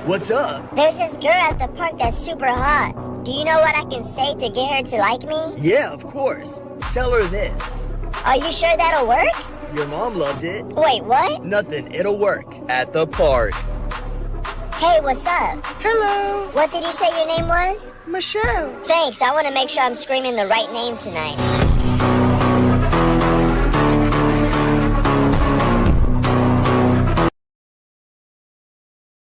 What's up? There's this girl at the park that's super hot. Do you know what I can say to get her to like me? Yeah, of course. Tell her this. Are you sure that'll work? Your mom loved it. Wait, what? Nothing, it'll work. At the park. Hey, what's up? Hello. What did you say your name was? Michelle. Thanks, I want to make sure I'm screaming the right name tonight.